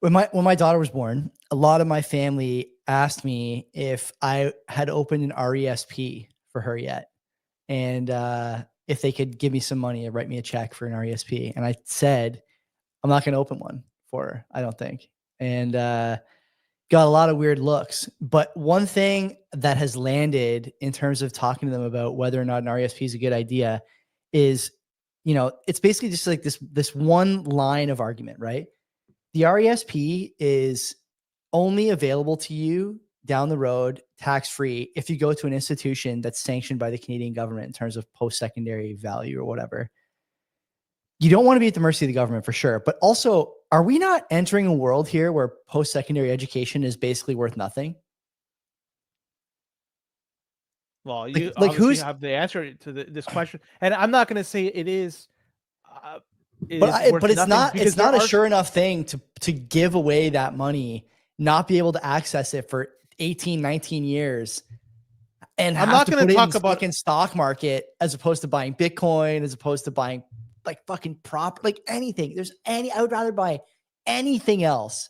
When my daughter was born, a lot of my family asked me if I had opened an RESP for her yet, and if they could give me some money or write me a check for an RESP. And I said, I'm not going to open one for her, I don't think. And got a lot of weird looks. But one thing that has landed in terms of talking to them about whether or not an RESP is a good idea is, it's basically just like this one line of argument, right? The RESP is only available to you down the road, tax-free, if you go to an institution that's sanctioned by the Canadian government in terms of post-secondary value or whatever. You don't want to be at the mercy of the government for sure. But also, are we not entering a world here where post-secondary education is basically worth nothing? Well, you obviously have the answer to this question, and I'm not going to say it is. But it's not a sure enough thing to give away that money, not be able to access it for 18, 19 years, and I'm not going to talk about fucking stock market as opposed to buying Bitcoin, as opposed to buying like fucking anything. I would rather buy anything else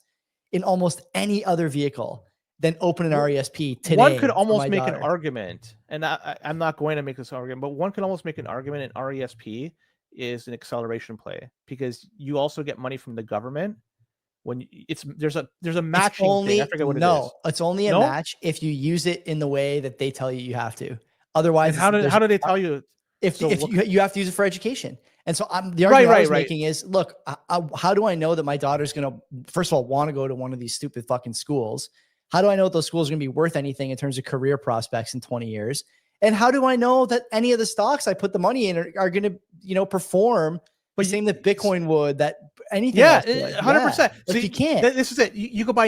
in almost any other vehicle than open an RESP today. One could almost make an argument, and I'm not going to make this argument, but one could almost make an argument in RESP is an acceleration play, because you also get money from the government when there's a matching thing. I forget what it is. It's only a match if you use it in the way that they tell you have to. Otherwise, how do they tell you? If you have to use it for education. And so the argument I was making is, look, how do I know that my daughter's going to, first of all, want to go to one of these stupid fucking schools? How do I know that those schools are going to be worth anything in terms of career prospects in 20 years? And how do I know that any of the stocks I put the money in are going to, perform the same that Bitcoin would, that anything? Yeah, 100%. So you can't. This is it. You could buy